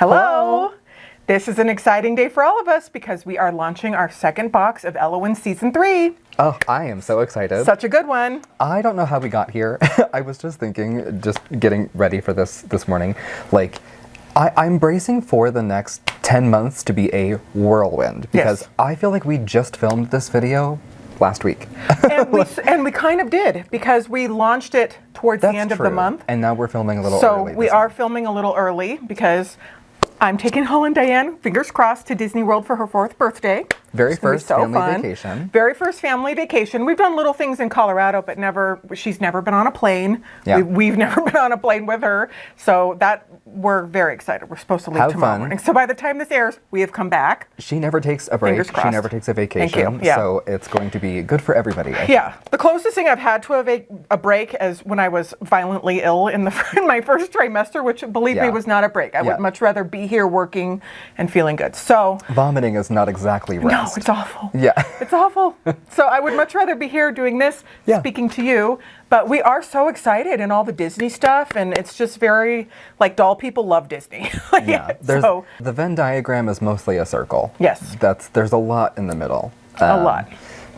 Hello! This is an exciting day for all of us because we are launching our second box of Ellowyne Season 3. Oh, I am so excited. Such a good one. I don't know how we got here. I was just thinking, just getting ready for this morning, like, I'm bracing for the next 10 months to be a whirlwind because Yes. I feel like we just filmed this video last week. And we kind of did because we launched it towards the end of the month. And now we're filming a little So early. we are filming a little early because I'm taking Holland Diane, fingers crossed, to Disney World for her 4th birthday. Very first family vacation. Very first family vacation. We've done little things in Colorado, but she's never been on a plane. Yeah. We've never been on a plane with her. So we're very excited. We're supposed to leave tomorrow morning. So by the time this airs, we have come back. She never takes a break. Fingers crossed. She never takes a vacation. Thank you. Yeah. So it's going to be good for everybody. Yeah. The closest thing I've had to a break is when I was violently ill in my first trimester, which, believe me, was not a break. I would much rather be here working and feeling good. So vomiting is not exactly rest. No, it's awful. Yeah. It's awful. So I would much rather be here doing this, speaking to you. But we are so excited and all the Disney stuff, and it's just very, like, doll people love Disney. Yeah. The Venn diagram is mostly a circle. Yes. There's a lot in the middle. A lot.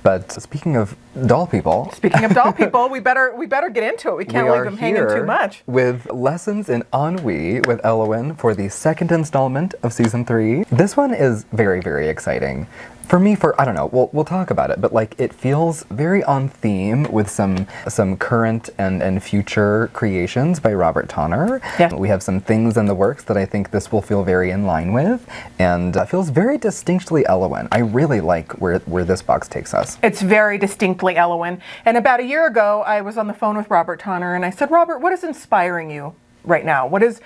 But speaking of doll people. Speaking of doll people, we better get into it. We can't leave them hanging too much. With lessons in Ennui with Ellowyne for the second installment of season 3. This one is very, very exciting. For me, I don't know, we'll talk about it, but like it feels very on theme with some current and future creations by Robert Tonner. Yeah. We have some things in the works that I think this will feel very in line with, and feels very distinctly Ellowyne. I really like where this box takes us. It's very distinctly Ellowyne. And about a year ago, I was on the phone with Robert Tonner, and I said, Robert, what is inspiring you right now? What is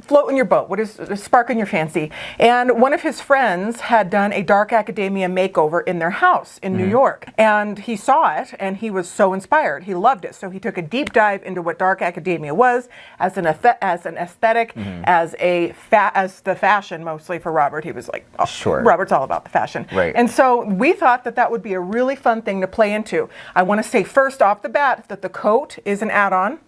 floating your boat? What is sparking your fancy? And one of his friends had done a dark academia makeover in their house in New York. And he saw it and he was so inspired. He loved it. So he took a deep dive into what dark academia was as an aesthetic, as the fashion mostly for Robert. He was like, oh, sure. Robert's all about the fashion. Right. And so we thought that would be a really fun thing to play into. I want to say first off the bat that the coat is an add-on.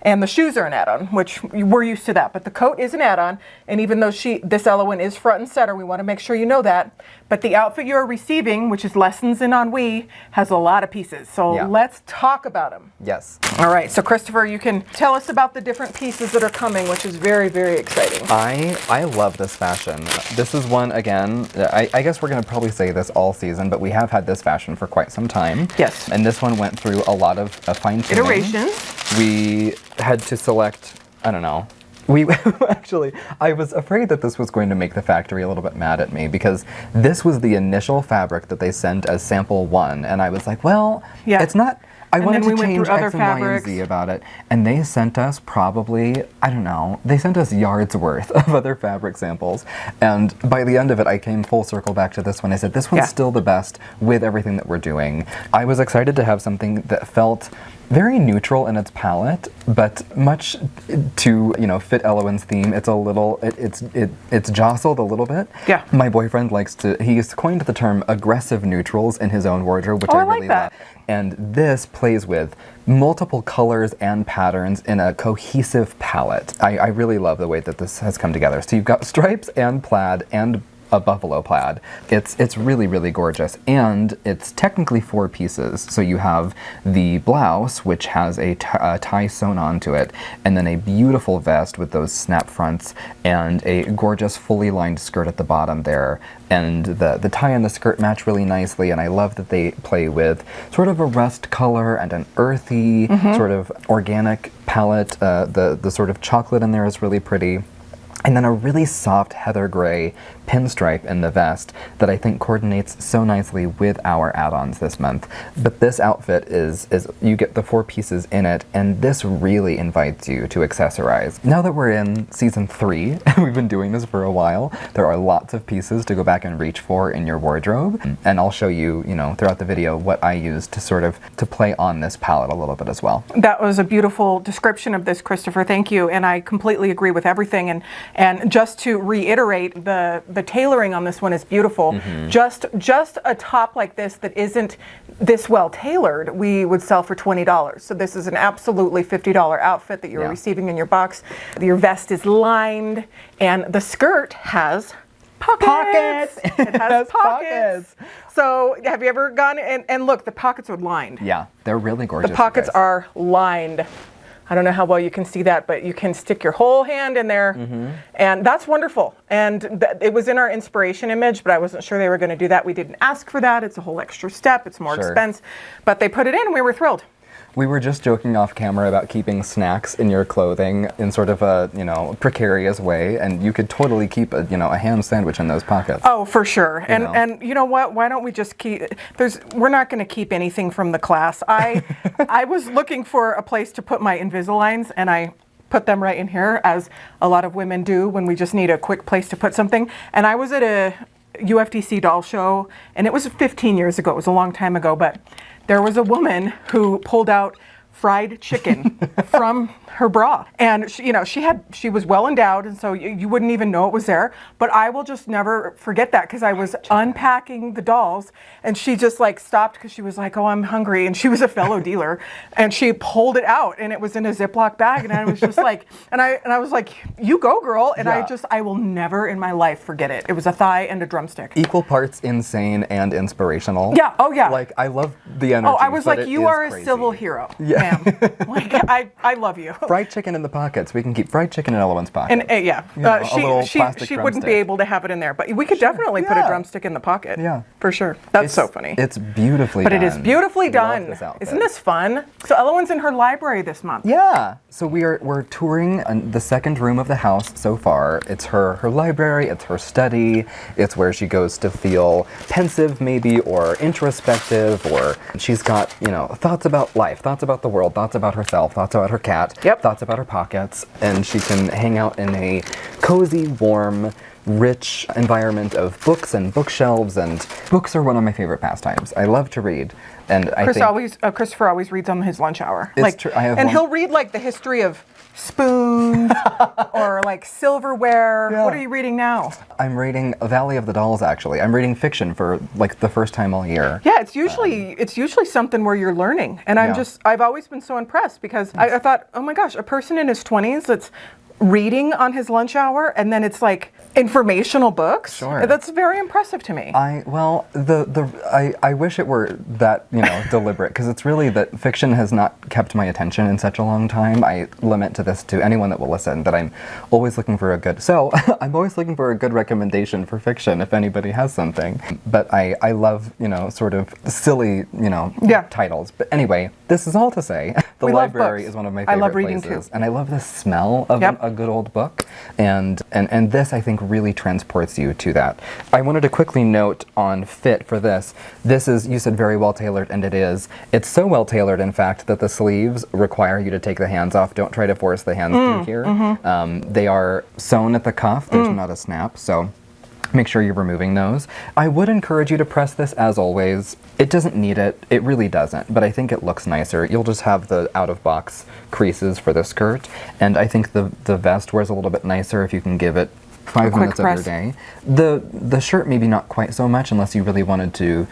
And the shoes are an add-on, which we're used to that. But the coat is an add-on. And even though this Ellowyne is front and center, we want to make sure you know that. But the outfit you're receiving, which is Lessons in Ennui, has a lot of pieces. So let's talk about them. Yes. All right. So Christopher, you can tell us about the different pieces that are coming, which is very, very exciting. I love this fashion. This is one, again, I guess we're going to probably say this all season, but we have had this fashion for quite some time. Yes. And this one went through a lot of fine-tuning. Iterations. We had to select, I don't know. Actually, I was afraid that this was going to make the factory a little bit mad at me because this was the initial fabric that they sent as sample 1. And I was like, well, it's not... I wanted to change X and Y and Z about it, and they sent us probably, I don't know, they sent us yards worth of other fabric samples, and by the end of it, I came full circle back to this one. I said, this one's still the best with everything that we're doing. I was excited to have something that felt very neutral in its palette, but much to fit Ellowyne's theme. It's a little, it's jostled a little bit. Yeah. My boyfriend he's coined the term aggressive neutrals in his own wardrobe, which I really love. And this plays with multiple colors and patterns in a cohesive palette. I really love the way that this has come together. So you've got stripes and plaid and a buffalo plaid. It's really, really gorgeous. And it's technically 4 pieces. So you have the blouse, which has a tie sewn onto it, and then a beautiful vest with those snap fronts, and a gorgeous fully lined skirt at the bottom there. And the tie and the skirt match really nicely, and I love that they play with sort of a rust color and an earthy sort of organic palette. The sort of chocolate in there is really pretty. And then a really soft heather gray pinstripe in the vest that I think coordinates so nicely with our add-ons this month. But this outfit is you get the 4 pieces in it, and this really invites you to accessorize. Now that we're in season 3, we've been doing this for a while, there are lots of pieces to go back and reach for in your wardrobe. And I'll show you, throughout the video what I use to play on this palette a little bit as well. That was a beautiful description of this, Christopher. Thank you. And I completely agree with everything. And just to reiterate, the the tailoring on this one is beautiful. Just a top like this that isn't this well tailored, we would sell for $20. So this is an absolutely $50 outfit that you're receiving in your box. Your vest is lined, and the skirt has pockets. It has pockets. So have you ever gone and look, the pockets are lined. Yeah, they're really gorgeous. The pockets are lined. I don't know how well you can see that, but you can stick your whole hand in there, and that's wonderful. And it was in our inspiration image, but I wasn't sure they were going to do that. We didn't ask for that. It's a whole extra step. It's more expense, but they put it in, and we were thrilled. We were just joking off camera about keeping snacks in your clothing in sort of a, precarious way, and you could totally keep a ham sandwich in those pockets. Oh, for sure. And you know what? Why don't we just keep? We're not going to keep anything from the class. I was looking for a place to put my Invisaligns, and I put them right in here, as a lot of women do when we just need a quick place to put something. And I was at a UFDC doll show, and it was 15 years ago. It was a long time ago, but there was a woman who pulled out fried chicken from her bra, and she was well endowed, and so you wouldn't even know it was there. But I will just never forget that, because I was unpacking the dolls, and she just stopped, because she was like, "Oh, I'm hungry," and she was a fellow dealer, and she pulled it out, and it was in a Ziploc bag, and I was just like, and I was like, "You go, girl," and I will never in my life forget it. It was a thigh and a drumstick. Equal parts insane and inspirational. Yeah. Oh yeah. I love the energy. Oh, I was like, "You are crazy. A civil hero, yeah. ma'am." I love you. Fried chicken in the pockets. We can keep fried chicken in Ellowyne's pocket. And she wouldn't be able to have it in there, but we could definitely put a drumstick in the pocket. Yeah, for sure. That's so funny. It's beautifully done. But it is beautifully done. Isn't this fun? So Ellowyne's in her library this month. Yeah. So we're touring the second room of the house so far. It's her library. It's her study. It's where she goes to feel pensive, maybe, or introspective, or she's got thoughts about life, thoughts about the world, thoughts about herself, thoughts about her cat, thoughts about her pockets, and she can hang out in a cozy, warm, rich environment of books and bookshelves, and books are one of my favorite pastimes. I love to read, and Christopher always reads on his lunch hour. It's true. He'll read the history of spoons or silverware. Yeah. What are you reading now? I'm reading A Valley of the Dolls, actually. I'm reading fiction for the first time all year. Yeah, it's usually something where you're learning, and I've always been so impressed, because I thought, oh my gosh, a person in his 20s that's reading on his lunch hour, and then it's informational books. Sure. That's very impressive to me. I wish it were that deliberate, because it's really that fiction has not kept my attention in such a long time. I lament to this to anyone that will listen, that I'm always looking for a good recommendation for fiction if anybody has something. But I love sort of silly titles. But anyway, this is all to say the library is one of my favorite love reading places, too. And I love the smell of a good old book, and this I think really transports you to that. I wanted to quickly note on fit for this. This is, you said, very well tailored, and it is. It's so well tailored, in fact, that the sleeves require you to take the hands off. Don't try to force the hands through here. They are sewn at the cuff. There's not a snap, so make sure you're removing those. I would encourage you to press this, as always. It doesn't need it. It really doesn't, but I think it looks nicer. You'll just have the out-of-box creases for the skirt, and I think the vest wears a little bit nicer if you can give it 5 minutes of your day. The shirt maybe not quite so much, unless you really wanted to,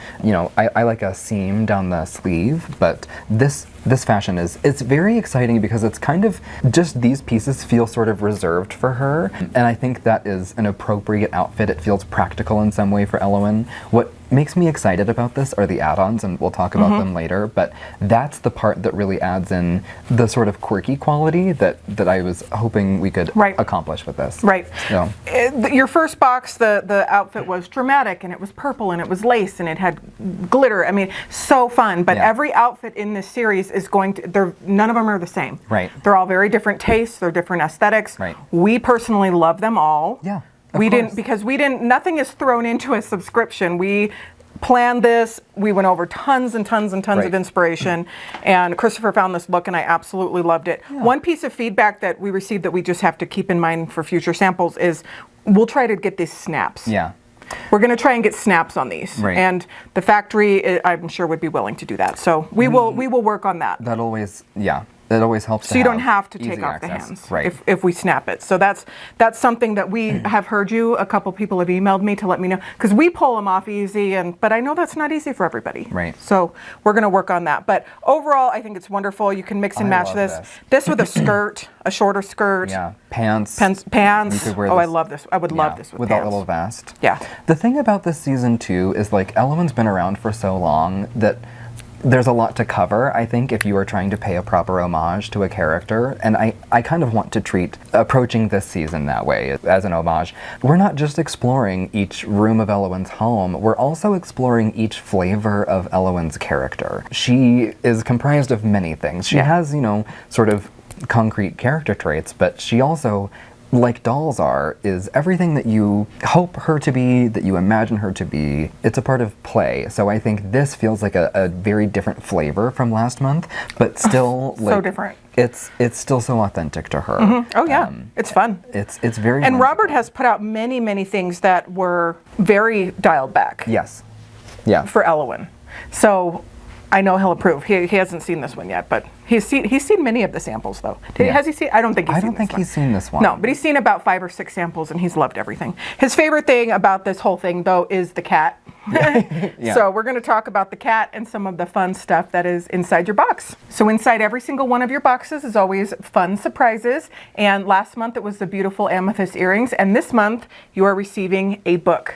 I like a seam down the sleeve, but this fashion it's very exciting, because it's kind of just these pieces feel sort of reserved for her, and I think that is an appropriate outfit. It feels practical in some way for Ellowyne. What makes me excited about this are the add-ons, and we'll talk about them later, but that's the part that really adds in the sort of quirky quality that I was hoping we could accomplish with this. Right. So. Your first box, the outfit was dramatic, and it was purple, and it was lace, and it had glitter. I mean, so fun, but every outfit in this series is none of them are the same. Right. They're all very different tastes, they're different aesthetics. Right. We personally love them all. Yeah. Nothing is thrown into a subscription. We planned this. We went over tons and tons and tons of inspiration, and Christopher found this look, and I absolutely loved it. Yeah. One piece of feedback that we received that we just have to keep in mind for future samples is we'll try to get these snaps. Yeah. We're going to try and get snaps on these, and the factory, I'm sure, would be willing to do that. So we will work on that. That always, It always helps to so you don't have have to take easy off the access. hands Right. if we snap it. So that's something that we have heard you. A couple people have emailed me to let me know, because we pull them off easy, but I know that's not easy for everybody. Right. So we're going to work on that. But overall, I think it's wonderful. You can mix and match love this. this. This with a skirt, a shorter skirt. Yeah, pants. Pants. You could wear Oh, I this- love this. I would love this with that pants. little vest. Yeah. The thing about this season too is like Ellowyne's been around for so long that there's a lot to cover, I think, if you are trying to pay a proper homage to a character. And I kind of want to treat approaching this season that way, as an homage. We're not just exploring each room of Ellowyne's home, we're also exploring each flavor of Ellowyne's character. She is comprised of many things. She has, you know, sort of concrete character traits, but she also, like dolls are, is everything that you hope her to be, that you imagine her to be. It's a part of play. So I think this feels like a very different flavor from last month, but still So like different. It's still so authentic to her. Oh yeah, it's fun. It's very And whimsical. Robert has put out many things that were very dialed back Yes. Yeah. for Ellowyne. So I know he'll approve. He hasn't seen this one yet, but he's seen many of the samples though. Yeah. Has he seen? I don't think he's I seen don't this think one. he's seen this one. No, but he's seen about 5 or 6 samples and he's loved everything. His favorite thing about this whole thing though is the cat. Yeah. So we're going to talk about the cat and some of the fun stuff that is inside your box. So inside every single one of your boxes is always fun surprises. And last month it was the beautiful amethyst earrings. And this month you are receiving a book.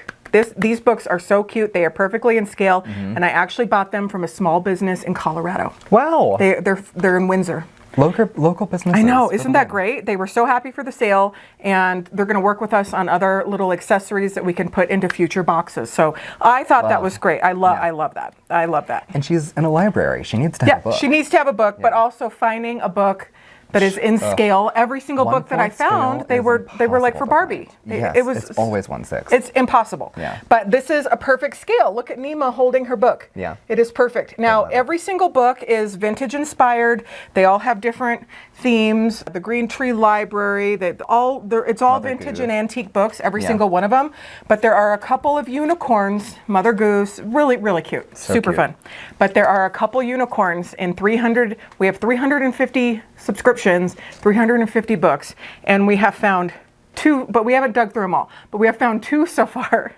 These books are so cute. They are perfectly in scale. And I actually bought them from a small business in Colorado. Wow. They're in Windsor. Local businesses. I know, isn't that great? They were so happy for the sale, and they're going to work with us on other little accessories that we can put into future boxes. So I thought that was great. I love that. I love that. And she's in a library. She needs to have a book. She needs to have a book, but also finding a book that is in scale. Every single book that I 1/4 found, scale they is were like impossible for to Barbie. find. Yes, it's always 1/6. It's impossible. Yeah. But this is a perfect scale. Look at Nima holding her book. Yeah. It is perfect. Now, every single book is vintage inspired. They all have different themes. The Green Tree Library, it's all Mother vintage Goose. and antique books, every single one of them. But there are a couple of unicorns, Mother Goose, really, really cute. So super cute. fun. But there are a couple unicorns in 300, we have 350 subscriptions, 350 books, and we have found 2, but we haven't dug through them all. But we have found 2 so far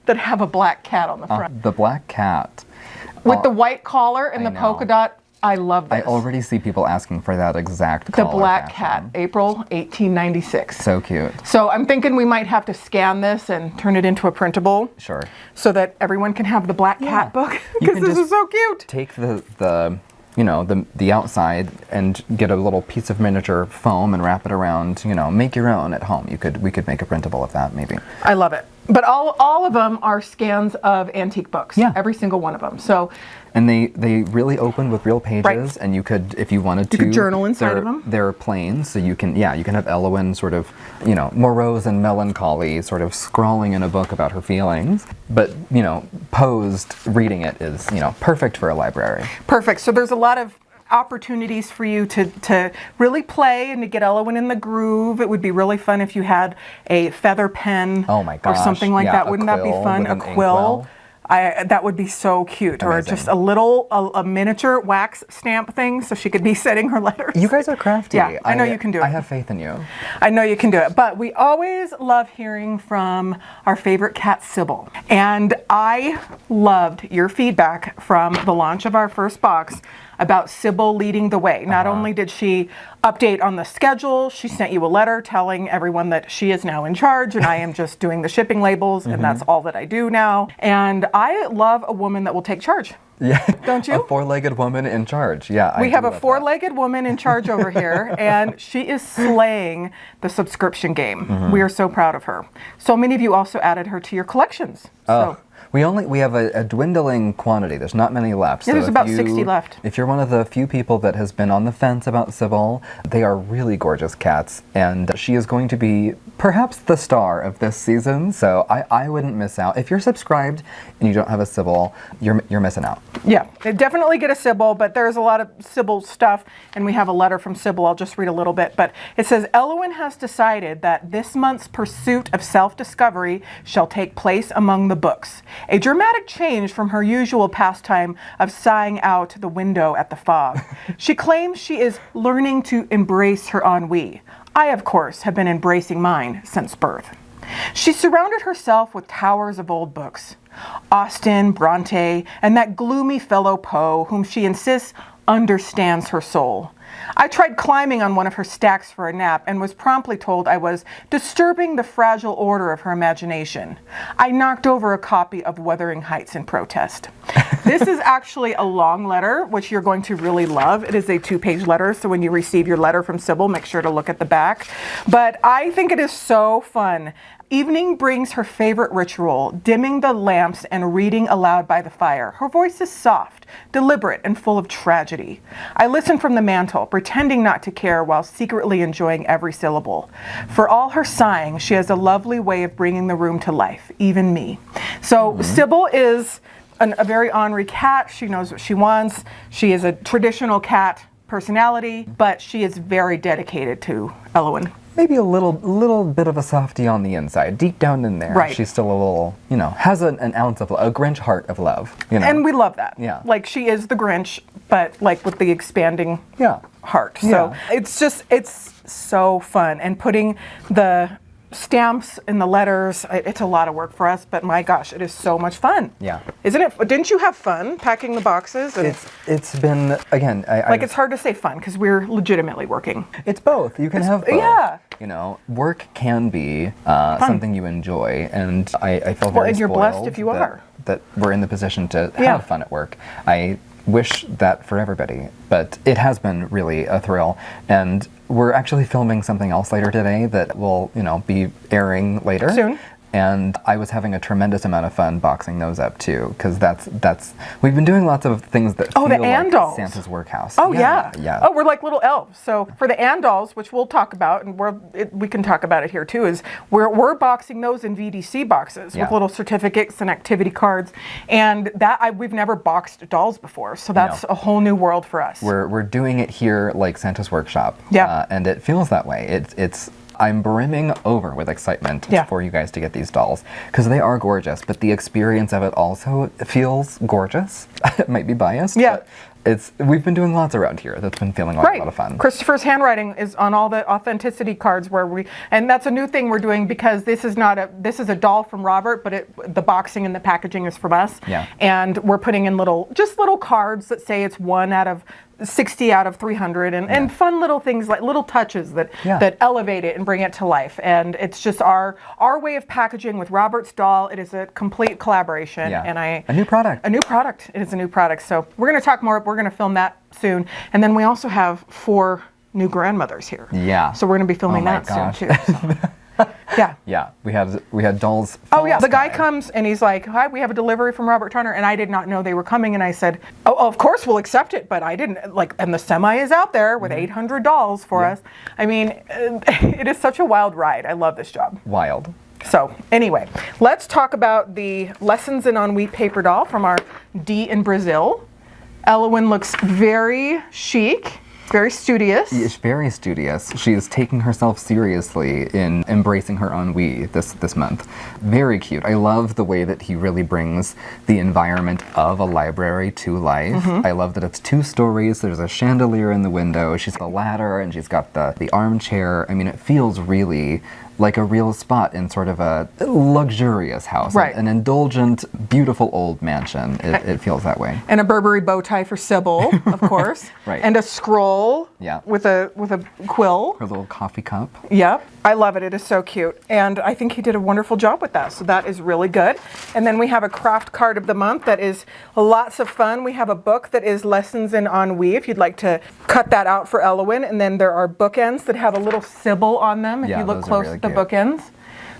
that have a black cat on the front. The black cat. With the white collar and I the know. polka dot. I love this. I already see people asking for that exact The collar black cat, fashion. April 1896. So cute. So I'm thinking we might have to scan this and turn it into a printable. Sure. So that everyone can have the black cat book. You Because can this just is so cute. Take the outside and get a little piece of miniature foam and wrap it around, make your own at home. We could make a printable of that maybe. I love it. But all of them are scans of antique books. Yeah. Every single one of them. So And they really open with real pages, Right. and you could, if you wanted to, could journal inside of them. They're plain, so you can have Ellowyne sort of, morose and melancholy, sort of scrawling in a book about her feelings, but posed reading it is perfect for a library. perfect. So there's a lot of opportunities for you to really play and to get Ellowyne in the groove. It would be really fun if you had a feather pen Oh my or gosh, something like yeah, that. a Wouldn't that be quill fun? with A an quill. That would be so cute. Or Amazing. just a miniature wax stamp thing so she could be setting her letters. You guys are crafty. Yeah, I know you can do it. I have faith in you. I know you can do it. But we always love hearing from our favorite cat, Sybil. And I loved your feedback from the launch of our first box about Sybil leading the way. Not only did she update on the schedule, she sent you a letter telling everyone that she is now in charge and I am just doing the shipping labels and that's all that I do now. And I love a woman that will take charge. Yeah. Don't you? A four-legged woman in charge. Yeah. We I have do a love that. four-legged woman in charge over here, and she is slaying the subscription game. We are so proud of her. So many of you also added her to your collections. So We have a dwindling quantity. There's not many left. Yeah, there's if about you- 60 left. If you're one of the few people that has been on the fence about Sybil, they are really gorgeous cats, and she is going to be perhaps the star of this season. So I wouldn't miss out. If you're subscribed and you don't have a Sybil, you're missing out. Yeah, definitely get a Sybil, but there's a lot of Sybil stuff, and we have a letter from Sybil. I'll just read a little bit, but it says, Ellowyne has decided that this month's pursuit of self-discovery shall take place among the books, a dramatic change from her usual pastime of sighing out the window at the fog. She claims she is learning to embrace her ennui. I, of course, have been embracing mine since birth. She surrounded herself with towers of old books. Austen, Bronte, and that gloomy fellow Poe, whom she insists understands her soul. I tried climbing on one of her stacks for a nap and was promptly told I was disturbing the fragile order of her imagination. I knocked over a copy of Wuthering Heights in protest. This is actually a long letter, which you're going to really love. It is a 2-page letter, so when you receive your letter from Sybil, make sure to look at the back. But I think it is so fun. Evening brings her favorite ritual, dimming the lamps and reading aloud by the fire. Her voice is soft, deliberate, and full of tragedy. I listen from the mantel, pretending not to care while secretly enjoying every syllable. For all her sighing, she has a lovely way of bringing the room to life, even me. So Sybil is a very ornery cat. She knows what she wants. She is a traditional cat personality, but she is very dedicated to Ellowyne. Maybe a little bit of a softie on the inside. Deep down in there, right. She's still a little, has an ounce of a Grinch heart of love. And we love that. Yeah. Like, she is the Grinch, but like with the expanding heart. So it's so fun. And putting the stamps and the letters, it's a lot of work for us, but my gosh, it is so much fun. Yeah. Isn't it? Didn't you have fun packing the boxes? And it's been, again, it's hard to say fun because we're legitimately working. It's both. You can have both. Yeah. Work can be something you enjoy, and I feel very and you're spoiled blessed if you are. That we're in the position to have fun at work. I wish that for everybody, but it has been really a thrill. And we're actually filming something else later today that will, be airing later. Soon. And I was having a tremendous amount of fun boxing those up too, because that's we've been doing lots of things that feel the like Andals. Santa's workhouse. Oh yeah. Yeah. Oh, we're like little elves. So for the Andals, which we'll talk about, and we can talk about it here too, is we're boxing those in VDC boxes with little certificates and activity cards, and that we've never boxed dolls before, so that's a whole new world for us. We're doing it here like Santa's workshop. Yeah. And it feels that way. It's I'm brimming over with excitement for you guys to get these dolls, because they are gorgeous, but the experience of it also feels gorgeous. It might be biased, but we've been doing lots around here that's been feeling like a lot of fun. Christopher's handwriting is on all the authenticity cards and that's a new thing we're doing, because this is a doll from Robert, but the boxing and the packaging is from us. Yeah. And we're putting in little cards that say it's 1 out of 60 out of 300 and fun little things, like little touches that elevate it and bring it to life. And it's just our way of packaging with Robert's doll. It is a complete collaboration. And a new product. A new product. It is a new product. So we're going to talk more. We're going to film that soon. And then we also have 4 new grandmothers here. Yeah. So we're going to be filming that soon too. So. Yeah. Yeah. We had dolls. The guy comes and he's like, "Hi, we have a delivery from Robert Turner," and I did not know they were coming, and I said, "Oh, of course we'll accept it," but I didn't and the semi is out there with 800 dolls for us. I mean, it is such a wild ride. I love this job. Wild. So anyway, let's talk about the Lessons in Ennui paper doll from our D in Brazil. Ellowyne looks very chic. Very studious. She's very studious. She is taking herself seriously in embracing her ennui this month. Very cute. I love the way that he really brings the environment of a library to life. I love that it's 2 stories. There's a chandelier in the window. She's got a ladder, and she's got the armchair. I mean, it feels really like a real spot in sort of a luxurious house. Right. An indulgent, beautiful old mansion. It feels that way. And a Burberry bow tie for Sybil, of course. Right. And a scroll with a quill. Her little coffee cup. Yep. I love it. It is so cute. And I think he did a wonderful job with that. So that is really good. And then we have a craft card of the month that is lots of fun. We have a book that is Lessons in Ennui, if you'd like to cut that out for Ellowyne. And then there are bookends that have a little Sybil on them. If you look close at the bookends.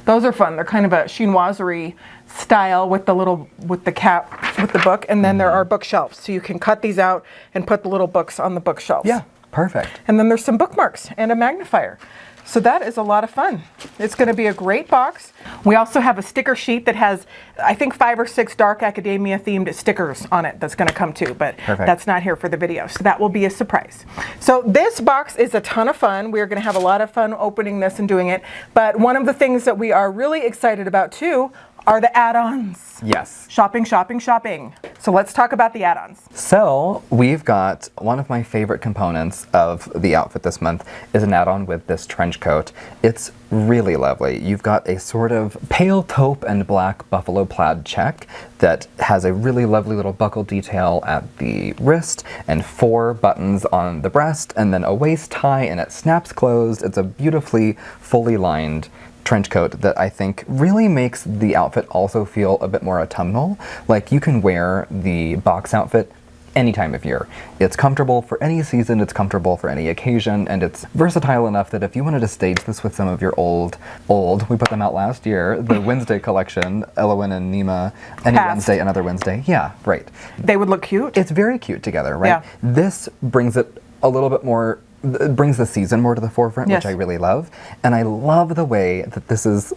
Those are fun. They're kind of a chinoiserie style with the cap, with the book. And then there are bookshelves. So you can cut these out and put the little books on the bookshelves. Yeah, perfect. And then there's some bookmarks and a magnifier. So that is a lot of fun. It's going to be a great box. We also have a sticker sheet that has, I think, 5 or 6 dark academia themed stickers on it that's going to come too, but that's not here for the video. So that will be a surprise. So this box is a ton of fun. We're going to have a lot of fun opening this and doing it. But one of the things that we are really excited about too are the add-ons. Yes. Shopping, shopping, shopping. So let's talk about the add-ons. So we've got one of my favorite components of the outfit this month is an add-on with this trench coat. It's really lovely. You've got a sort of pale taupe and black buffalo plaid check that has a really lovely little buckle detail at the wrist and 4 buttons on the breast and then a waist tie, and it snaps closed. It's a beautifully fully lined trench coat that I think really makes the outfit also feel a bit more autumnal. Like, you can wear the box outfit any time of year. It's comfortable for any season, it's comfortable for any occasion, and it's versatile enough that if you wanted to stage this with some of your old, we put them out last year, the Wednesday collection, Ellowyne and Nima, Any Wednesday, Another Wednesday. Yeah, right. They would look cute. It's very cute together, right? Yeah. This brings it a little bit more, it brings the season more to the forefront, yes, which I really love. And I love the way that this is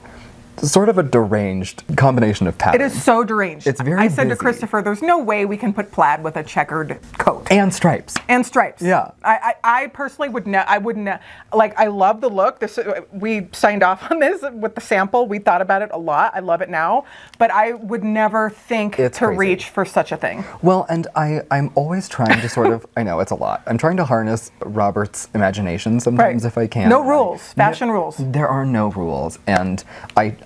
sort of a deranged combination of patterns. It is so deranged. It's very I said busy. to Christopher, there's no way we can put plaid with a checkered coat. And stripes. And stripes. Yeah. I personally would not, I wouldn't, like, I love the look. This, we signed off on this with the sample. We thought about it a lot. I love it now. But I would never think to crazy. reach for such a thing. Well, and I'm always trying to sort of, I know it's a lot. I'm trying to harness Robert's imagination sometimes if I can. No rules. Fashion rules. There are no rules. And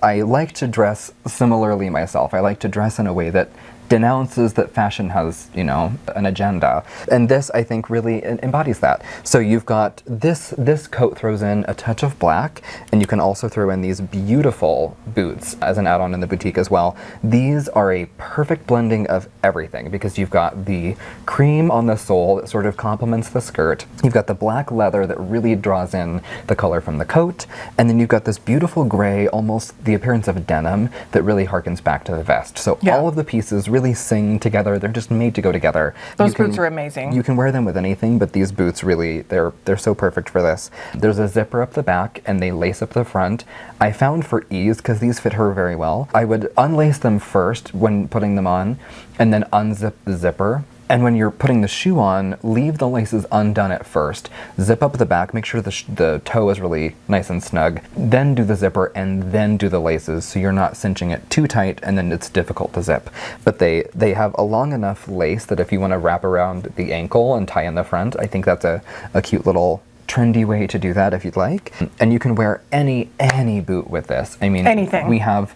I like to dress similarly myself. I like to dress in a way that denounces that fashion has, you know, an agenda. And this, I think, really embodies that. So you've got this coat throws in a touch of black, and you can also throw in these beautiful boots as an add-on in the boutique as well. These are a perfect blending of everything because you've got the cream on the sole that sort of complements the skirt. You've got the black leather that really draws in the color from the coat, and then you've got this beautiful gray, almost the appearance of denim that really harkens back to the vest. So all of the pieces really sing together. They're just made to go together. Those boots are amazing. You can wear them with anything, but these boots really, they're so perfect for this. There's a zipper up the back and they lace up the front. I found for ease, because these fit her very well, I would unlace them first when putting them on and then unzip the zipper. And when you're putting the shoe on, leave the laces undone at first. Zip up the back, make sure the toe is really nice and snug. Then do the zipper and then do the laces so you're not cinching it too tight and then it's difficult to zip. But they have a long enough lace that if you want to wrap around the ankle and tie in the front, I think that's a cute little trendy way to do that if you'd like. And you can wear any boot with this. I mean, anything. We have,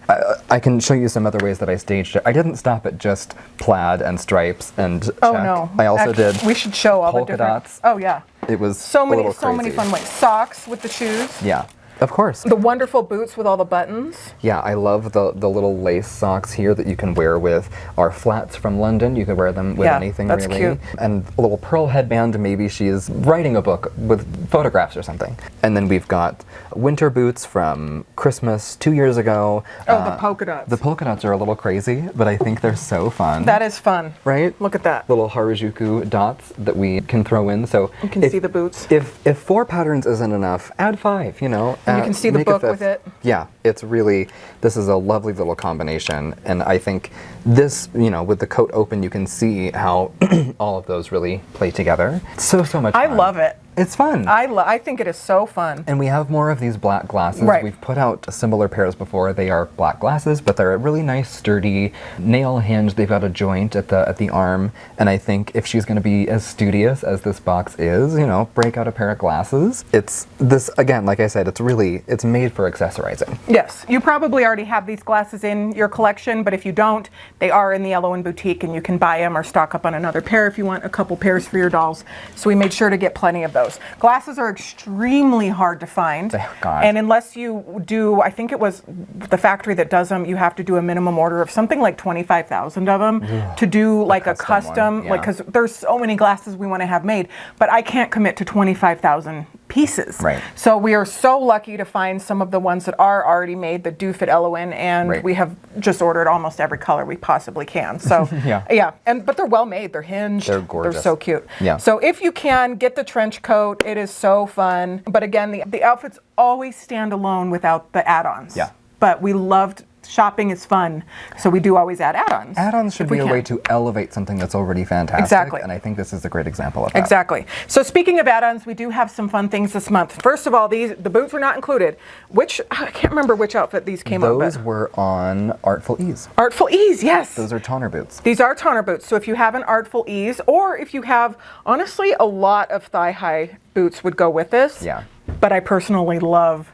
I can show you some other ways that I staged it. I didn't stop at just plaid and stripes and check. Oh no. I also did We should show all the polka different. dots. Oh yeah. It was so many crazy. fun ways. Socks with the shoes. Yeah. Of course. The wonderful boots with all the buttons. Yeah, I love the little lace socks here that you can wear with our flats from London. You can wear them with anything that's really. Cute. And a little pearl headband, maybe she's writing a book with photographs or something. And then we've got winter boots from Christmas 2 years ago. Oh, the polka dots. The polka dots are a little crazy, but I think they're so fun. That is fun. Right? Look at that. Little Harajuku dots that we can throw in. So you can see the boots. If 4 patterns isn't enough, add 5, you know. And you can see the book with it. Yeah, it's really, this is a lovely little combination. And I think this, you know, with the coat open, you can see how all of those really play together. So much fun. I love it. It's fun. I think it is so fun. And we have more of these black glasses. Right. We've put out similar pairs before. They are black glasses, but they're a really nice, sturdy nail hinge. They've got a joint at the arm. And I think if she's going to be as studious as this box is, you know, break out a pair of glasses. It's this, again, like I said, it's made for accessorizing. Yes. You probably already have these glasses in your collection, but if you don't, they are in the Ellowyne boutique and you can buy them or stock up on another pair if you want a couple pairs for your dolls. So we made sure to get plenty of those. Glasses are extremely hard to find. Oh, God. And unless you do, I think it was the factory that does them, you have to do a minimum order of something like 25,000 of them to do like a custom, one, yeah. like, because there's so many glasses we want to have made, but I can't commit to 25,000 pieces. Right. So we are so lucky to find some of the ones that are already made that do fit Ellowyne, and we have just ordered almost every color we possibly can. So yeah, but they're well made. They're hinged. They're gorgeous. They're so cute. Yeah. So if you can, get the trench coat. It is so fun. But again, the outfits always stand alone without the add-ons. Yeah. But we loved shopping is fun, so we do always add add-ons. Add-ons should be a way to elevate something that's already fantastic. Exactly. And I think this is a great example of that. Exactly. So speaking of add-ons, we do have some fun things this month. First of all, the boots were not included. I can't remember which outfit these came up with. Those were on Artful Ease. Artful Ease, yes. Those are toner boots. These are toner boots. So if you have an Artful Ease, or if you have, honestly, a lot of thigh-high boots would go with this. Yeah. But I personally love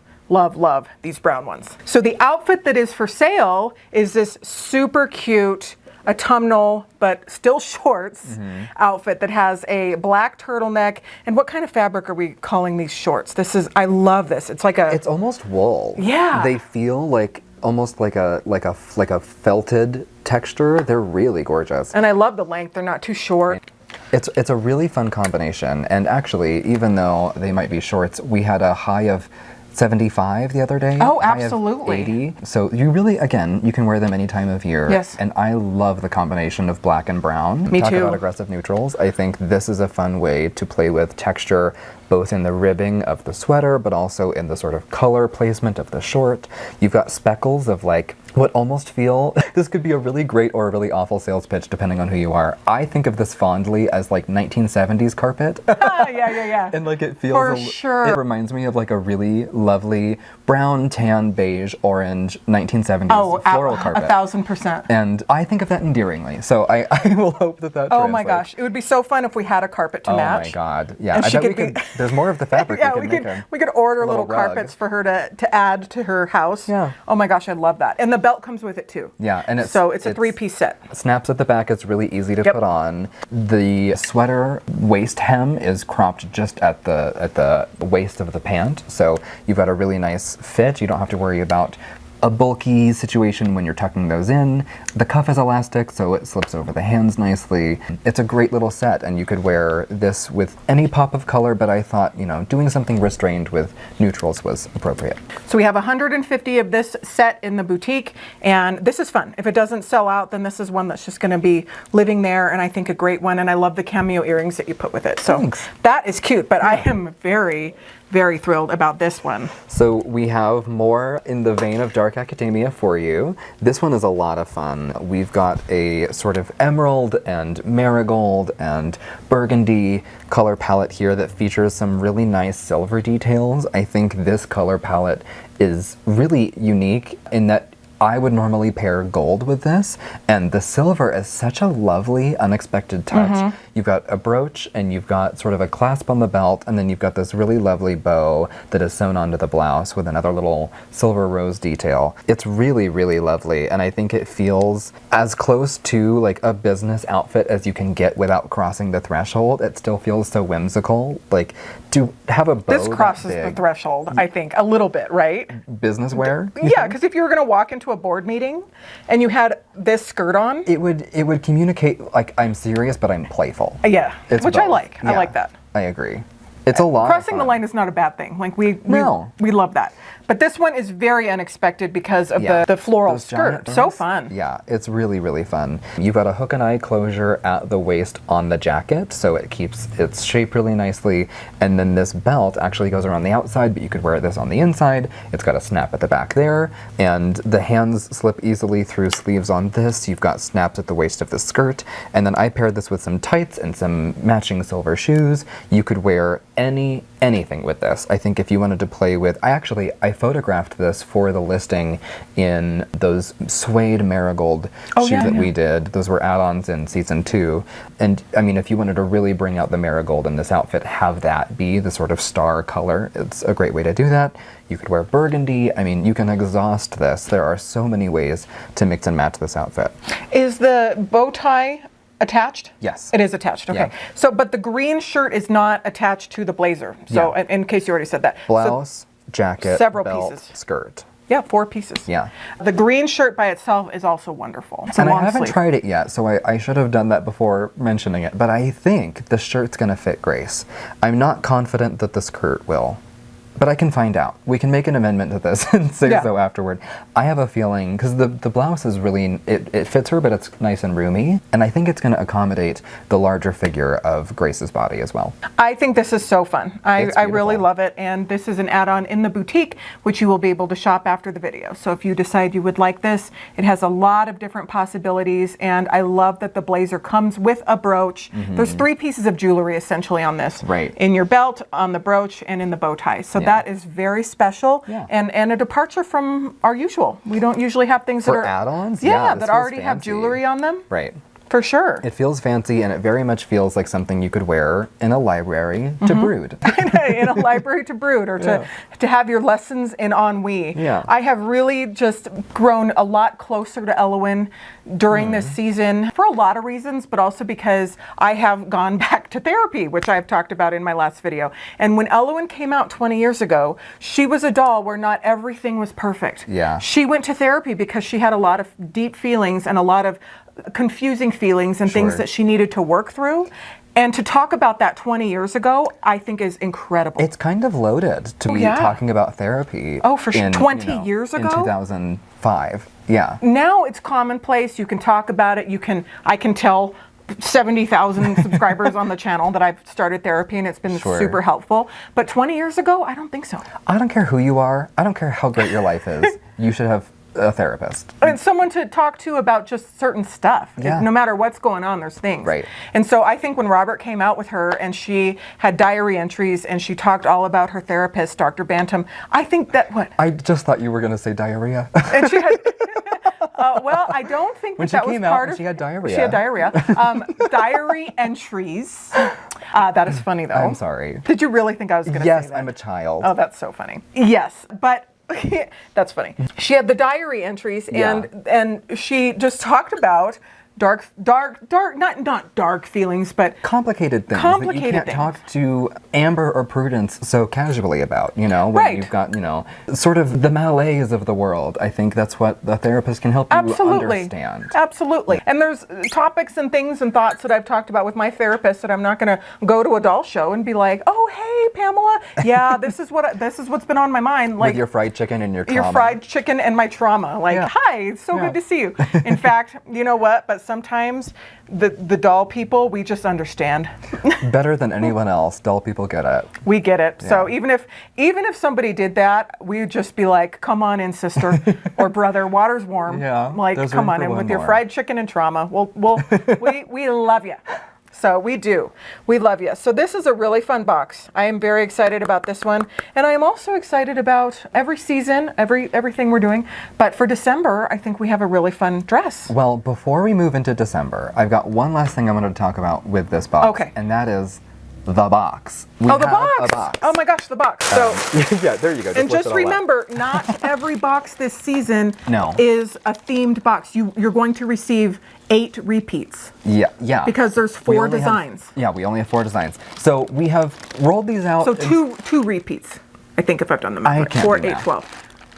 these brown ones. So the outfit that is for sale is this super cute autumnal but still shorts outfit that has a black turtleneck. And what kind of fabric are we calling these shorts? I love this. It's like It's almost wool. Yeah. They feel almost like a felted texture. They're really gorgeous. And I love the length. They're not too short. It's a really fun combination. And actually, even though they might be shorts, we had a high of 75 the other day. Oh, high of absolutely. 80. So you really, again, you can wear them any time of year. Yes. And I love the combination of black and brown. Me Talk too. about aggressive neutrals. I think this is a fun way to play with texture, both in the ribbing of the sweater, but also in the sort of color placement of the short. You've got speckles of what almost feel, this could be a really great or a really awful sales pitch depending on who you are. I think of this fondly as 1970s carpet. Yeah. And it feels For sure. It reminds me of a really lovely brown, tan, beige, orange 1970s floral carpet. 1,000%. And I think of that endearingly. So I will hope that Oh my gosh, it would be so fun if we had a carpet to match. Oh my god. Yeah, And I she bet could there's more of the fabric we could order little rug. carpets for her to add to her house. Yeah. Oh my gosh, I love that. And the belt comes with it too. Yeah, and it's a 3-piece set. Snaps at the back. It's really easy to put on. The sweater waist hem is cropped just at the waist of the pant, so you've got a really nice fit. You don't have to worry about a bulky situation when you're tucking those in. The cuff is elastic, so it slips over the hands nicely. It's a great little set, and you could wear this with any pop of color, but I thought, doing something restrained with neutrals was appropriate. So we have 150 of this set in the boutique, and this is fun. If it doesn't sell out, then this is one that's just gonna be living there, and I think a great one, and I love the cameo earrings that you put with it. So Thanks. That is cute, but I am very, very thrilled about this one. So we have more in the vein of dark academia for you. This one is a lot of fun. We've got a sort of emerald and marigold and burgundy color palette here that features some really nice silver details. I think this color palette is really unique in that I would normally pair gold with this, and the silver is such a lovely, unexpected touch. You've got a brooch, and you've got sort of a clasp on the belt, and then you've got this really lovely bow that is sewn onto the blouse with another little silver rose detail. It's really, really lovely, and I think it feels as close to a business outfit as you can get without crossing the threshold. It still feels so whimsical. To have a bow This crosses the threshold, I think, a little bit, right? Business wear? Yeah, because if you were going to walk into a board meeting and you had this skirt on, it would communicate I'm serious, but I'm playful. Yeah, It's which both. I like. Yeah, I like that. I agree. It's a lot. Crossing of the fun. line is not a bad thing. No. We love that. But this one is very unexpected because of the floral Those giant skirt. So things. fun. Yeah, it's really, really fun. You've got a hook and eye closure at the waist on the jacket, so it keeps its shape really nicely. And then this belt actually goes around the outside, but you could wear this on the inside. It's got a snap at the back there, and the hands slip easily through sleeves on this. You've got snaps at the waist of the skirt, and then I paired this with some tights and some matching silver shoes. You could wear anything with this. I think if you wanted to play with, I photographed this for the listing in those suede marigold shoes that we did. Those were add-ons in season 2. And I mean, if you wanted to really bring out the marigold in this outfit, have that be the sort of star color. It's a great way to do that. You could wear burgundy. I mean, you can exhaust this. There are so many ways to mix and match this outfit. Is the bow tie attached? Yes. It is attached, okay. Yeah. So, but the green shirt is not attached to the blazer. So, in case you already said that. Blouse, jacket, several belt, pieces. skirt. Yeah, 4 pieces. Yeah. The green shirt by itself is also wonderful. It's a And I long haven't sleeve. tried it yet, so I should have done that before mentioning it. But I think the shirt's going to fit Grace. I'm not confident that the skirt will. But I can find out. We can make an amendment to this and say so afterward. I have a feeling, because the blouse is really, it fits her, but it's nice and roomy. And I think it's going to accommodate the larger figure of Grace's body as well. I think this is so fun. I really beautiful. love it. And this is an add-on in the boutique, which you will be able to shop after the video. So if you decide you would like this, it has a lot of different possibilities. And I love that the blazer comes with a brooch. There's 3 pieces of jewelry essentially on this. Right. In your belt, on the brooch, and in the bow tie. So that is very special and a departure from our usual. We don't usually have things that For are add-ons? that this feels already have fancy. jewelry on them. Right. For sure. It feels fancy, and it very much feels like something you could wear in a library to brood. In a library to brood, or to have your lessons in ennui. Yeah. I have really just grown a lot closer to Ellowyne during this season for a lot of reasons, but also because I have gone back to therapy, which I've talked about in my last video. And when Ellowyne came out 20 years ago, she was a doll where not everything was perfect. Yeah. She went to therapy because she had a lot of deep feelings and a lot of confusing feelings and things that she needed to work through. And to talk about that 20 years ago, I think is incredible. It's kind of loaded to be talking about therapy. Oh, for sure. 20 years ago? In 2005. Yeah. Now it's commonplace. You can talk about it. I can tell 70,000 subscribers on the channel that I've started therapy, and it's been super helpful. But 20 years ago, I don't think so. I don't care who you are. I don't care how great your life is. You should have a therapist. And someone to talk to about just certain stuff. Yeah. No matter what's going on, there's things. Right. And so I think when Robert came out with her and she had diary entries and she talked all about her therapist, Dr. Bantam, I think that I just thought you were going to say diarrhea. And she had... well, I don't think When that she was came part out, of... she had diarrhea. She had diarrhea. Diary entries. That is funny, though. I'm sorry. Did you really think I was going to say that? Yes, I'm a child. Oh, that's so funny. Yes, but... That's funny. She had the diary entries, and she just talked about not dark feelings, but complicated things complicated that you can't things. talk to Amber or Prudence so casually about, when you've got, sort of the malaise of the world. I think that's what the therapist can help you understand. Absolutely. And there's topics and things and thoughts that I've talked about with my therapist that I'm not going to go to a doll show and be like, oh, hey, Pamela, yeah, this is what's been on my mind. Like with your fried chicken and your trauma. Your fried chicken and my trauma. Like, hi, it's so good to see you. In fact, you know what? But sometimes the doll people, we just understand. Better than anyone else, doll people get it. We get it. Yeah. So even if somebody did that, we'd just be like, come on in, sister or brother, water's warm. Yeah. Like, come on in with your fried chicken and trauma. We love you. So we do. We love you. So this is a really fun box. I am very excited about this one. And I am also excited about every season, everything we're doing. But for December, I think we have a really fun dress. Well, before we move into December, I've got one last thing I wanted to talk about with this box. Okay. And that is the box. The box. Oh my gosh, the box. So yeah, there you go. And just remember, not every box this season is a themed box. You're going to receive 8 repeats. Yeah. Because there's 4 designs. We only have 4 designs. So we have rolled these out. So two repeats, I think, if I've done the math right. 4, 8, 12.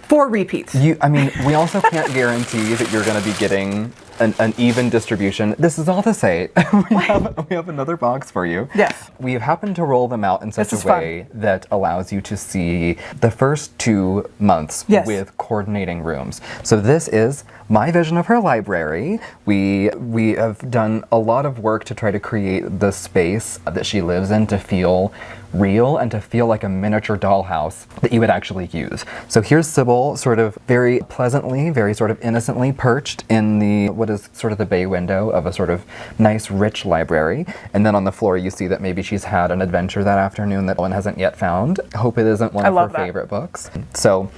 4 repeats. We also can't guarantee that you're going to be getting an even distribution. This is all to say, we have another box for you. Yes. We have happened to roll them out in such a way that allows you to see the first 2 months with coordinating rooms. So this is my vision of her library. We have done a lot of work to try to create the space that she lives in to feel real and to feel like a miniature dollhouse that you would actually use. So here's Sybil sort of very pleasantly, very sort of innocently perched in what is sort of the bay window of a sort of nice rich library. And then on the floor you see that maybe she's had an adventure that afternoon that one hasn't yet found. I hope it isn't one of her favorite books. So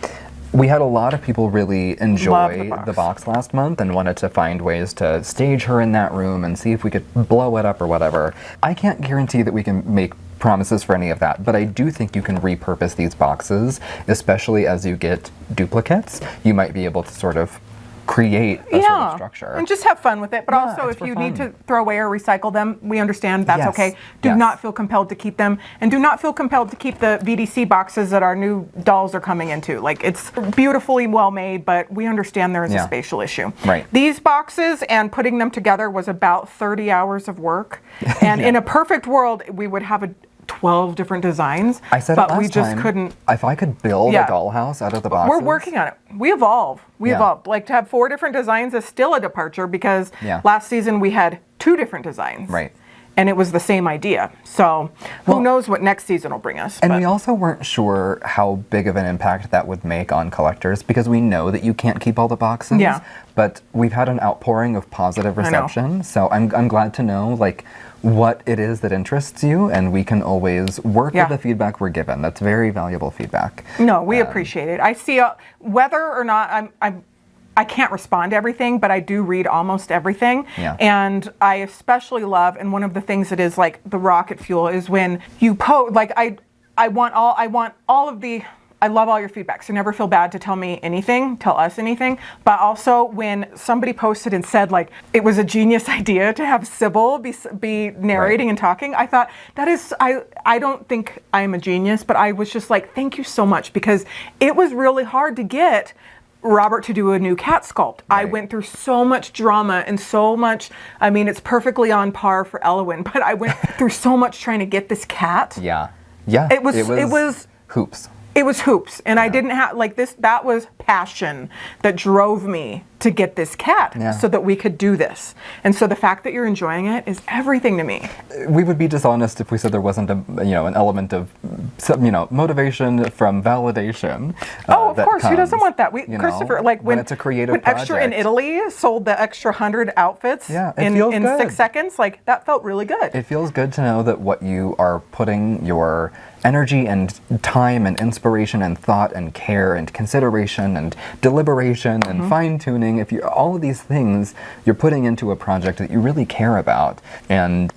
we had a lot of people really enjoy the box last month and wanted to find ways to stage her in that room and see if we could blow it up or whatever. I can't guarantee that we can make promises for any of that, but I do think you can repurpose these boxes, especially as you get duplicates. You might be able to sort of create a sort of structure. And just have fun with it. But also, if you need to throw away or recycle them, we understand that's okay. Do not feel compelled to keep them, and do not feel compelled to keep the VDC boxes that our new dolls are coming into. Like, it's beautifully well made, but we understand there is a spatial issue. Right. These boxes and putting them together was about 30 hours of work. And in a perfect world, we would have 12 different designs. I said but it last we just time, couldn't. If I could build a dollhouse out of the boxes. We're working on it. We evolve. We evolve. Like, to have 4 different designs is still a departure, because last season we had 2 different designs. Right. And it was the same idea. So who knows what next season will bring us. And we also weren't sure how big of an impact that would make on collectors, because we know that you can't keep all the boxes. Yeah. But we've had an outpouring of positive reception. So I'm glad to know, like, what it is that interests you, and we can always work with the feedback we're given. That's very valuable feedback. No, we appreciate it. I see whether or not I can't respond to everything, but I do read almost everything. Yeah. And I especially love, and one of the things that is like the rocket fuel is when you post, like I love all your feedback, so never feel bad to tell me anything, tell us anything. But also, when somebody posted and said, like, it was a genius idea to have Sybil be narrating and talking, I thought, that is, I don't think I'm a genius, but I was just like, thank you so much, because it was really hard to get Robert to do a new cat sculpt. I went through so much drama and so much, I mean, it's perfectly on par for Ellowyne, but I went through so much trying to get this cat. Yeah. It was hoops. It was hoops, and I didn't have, like, this, that was passion that drove me to get this cat so that we could do this. And so the fact that you're enjoying it is everything to me. We would be dishonest if we said there wasn't an element of motivation from validation. Oh, of course, who doesn't want that? Christopher, like, when it's a creative when project. Extra in Italy sold the extra 100 outfits in 6 seconds, like, that felt really good. It feels good to know that what you are putting your energy and time and inspiration and thought and care and consideration and deliberation and fine-tuning, if you all of these things you're putting into a project that you really care about, and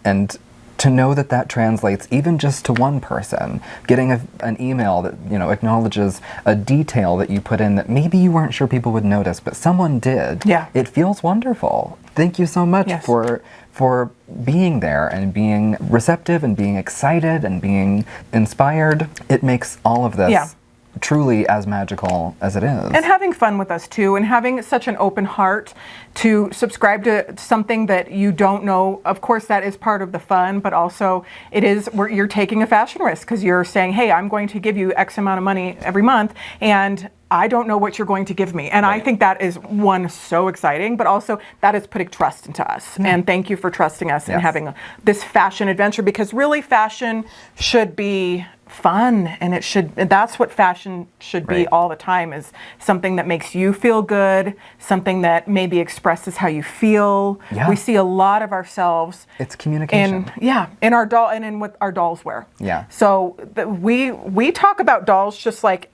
to know that that translates even just to one person getting an email that acknowledges a detail that you put in that maybe you weren't sure people would notice, but someone did. It feels wonderful. Thank you so much for being there and being receptive and being excited and being inspired. It makes all of this truly as magical as it is. And having fun with us too, and having such an open heart to subscribe to something that you don't know. Of course, that is part of the fun, but also it is where you're taking a fashion risk, because you're saying, hey, I'm going to give you X amount of money every month, and I don't know what you're going to give me. And I think that is, one, so exciting, but also that is putting trust into us. And thank you for trusting us and having this fashion adventure, because really fashion should be fun, and that's what fashion should be all the time, is something that makes you feel good, something that maybe expresses how you feel. We see a lot of ourselves. It's communication. In our doll and in what our dolls wear. So we talk about dolls just like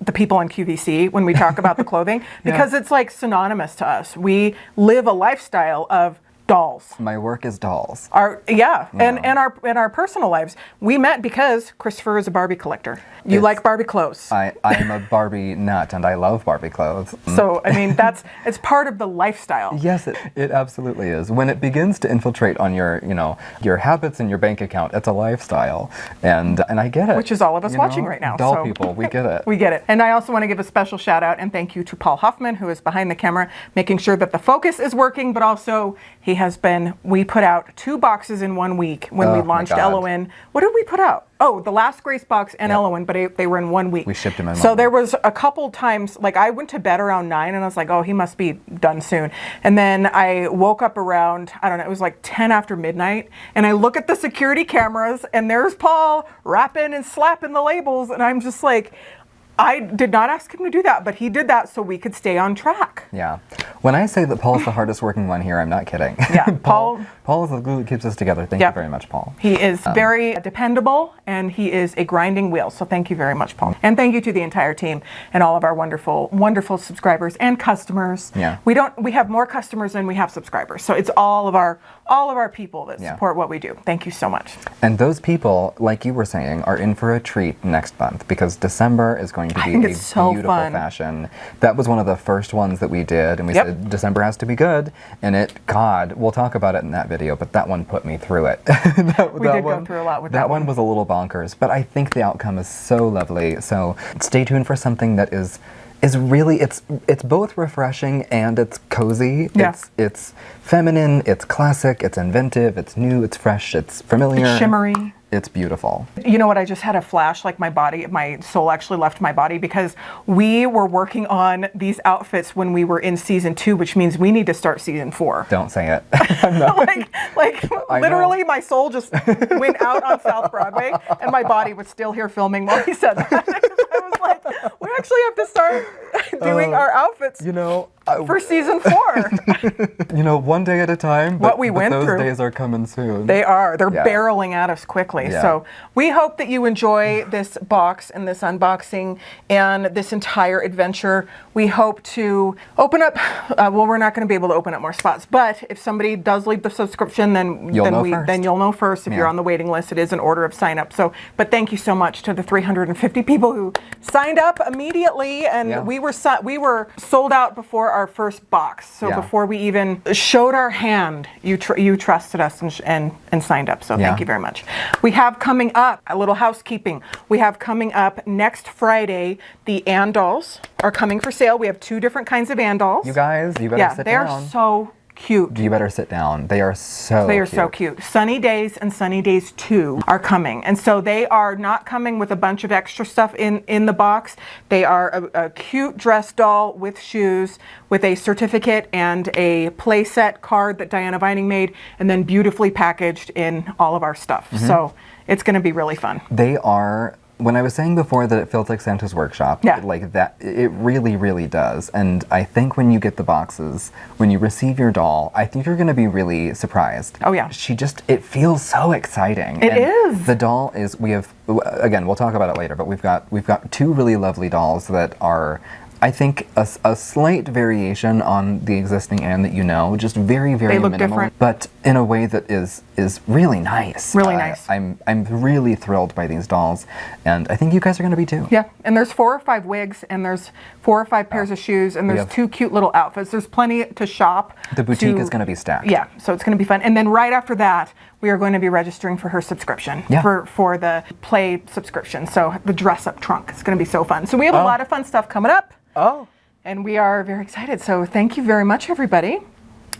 the people on QVC when we talk about the clothing, because it's like synonymous to us. We live a lifestyle of dolls. My work is dolls. And our personal lives. We met because Christopher is a Barbie collector. You like Barbie clothes. I am a Barbie nut, and I love Barbie clothes. So, I mean, it's part of the lifestyle. Yes, it absolutely is. When it begins to infiltrate on your habits and your bank account, it's a lifestyle. And I get it. Which is all of us watching right now. Doll people, we get it. We get it. And I also want to give a special shout out and thank you to Paul Hoffman, who is behind the camera, making sure that the focus is working, but also we put out 2 boxes in 1 week when we launched Ellowyne. What did we put out? Oh, the last Grace box and Ellowyne, but they were in 1 week. We shipped them in 1 week. So there was a couple times, like, I went to bed around 9 and I was like, oh, he must be done soon. And then I woke up around, I don't know, it was like 10 after midnight, and I look at the security cameras and there's Paul wrapping and slapping the labels, and I'm just like, I did not ask him to do that, but he did that so we could stay on track. Yeah. When I say that Paul's the hardest working one here, I'm not kidding. Paul is the glue that keeps us together. Thank you very much, Paul. He is very dependable, and he is a grinding wheel. So thank you very much, Paul. And thank you to the entire team and all of our wonderful, wonderful subscribers and customers. We have more customers than we have subscribers. So it's all of our people that support what we do. Thank you so much. And those people, like you were saying, are in for a treat next month, because December is going going to be think a it's so beautiful fun. fashion. That was one of the first ones that we did, and we said December has to be good. And God, we'll talk about it in that video, but that one put me through it. We did go through a lot with that one. That one was a little bonkers, but I think the outcome is so lovely. So stay tuned for something that is really, it's both refreshing and it's cozy. Yeah. It's feminine, it's classic, it's inventive, it's new, it's fresh, it's familiar. It's shimmery. It's beautiful. You know what? I just had a flash, like my soul actually left my body, because we were working on these outfits when we were in season 2, which means we need to start season 4. Don't say it. like literally my soul just went out on South Broadway and my body was still here filming while he said that. I was like, we actually have to start doing our outfits for season 4. One day at a time. What we went through. Those days are coming soon. They are. They're barreling at us quickly. Yeah. So we hope that you enjoy this box and this unboxing and this entire adventure. We hope to open up, we're not going to be able to open up more spots, but if somebody does leave the subscription, then you'll know first if you're on the waiting list. It is an order of sign up. So, but thank you so much to the 350 people who signed up immediately, and we were sold out before our first box. So before we even showed our hand, you trusted us and signed up. So thank you very much. We have coming up, a little housekeeping. We have coming up next Friday, the Andals are coming for sale. We have 2 different kinds of Andals. You guys, you better sit down. They are so cute. You better sit down. They are so cute. Sunny Days and Sunny Days 2 are coming. And so they are not coming with a bunch of extra stuff in the box. They are a cute dress doll with shoes, with a certificate and a play set card that Diana Vining made, and then beautifully packaged in all of our stuff. So it's going to be really fun. They are... When I was saying before that it feels like Santa's workshop, like that, it really, really does. And I think when you get the boxes, when you receive your doll, I think you're going to be really surprised. Oh yeah. It feels so exciting. It is. The doll is, again, we'll talk about it later, but we've got 2 really lovely dolls that are, I think, a slight variation on the existing Anne that you know, just very, very they look minimal, different, but in a way that is really nice. Really nice. I'm really thrilled by these dolls, and I think you guys are going to be too. Yeah, and there's 4 or 5 wigs, and there's 4 or 5 pairs of shoes, and there's 2 cute little outfits. There's plenty to shop. The boutique is going to be stacked. Yeah, so it's going to be fun. And then right after that, we are going to be registering for her subscription, for the play subscription. So the dress-up trunk. It's going to be so fun. So we have a lot of fun stuff coming up. Oh. And we are very excited. So thank you very much, everybody.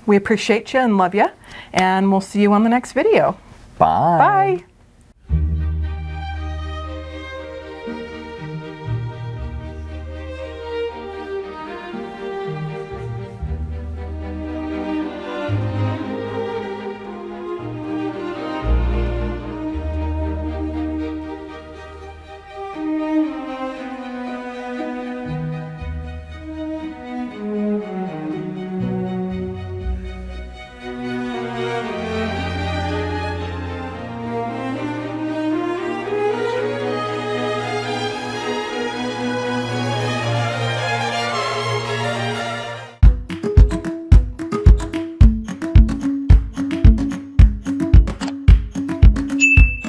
We appreciate you and love you. And we'll see you on the next video. Bye. Bye.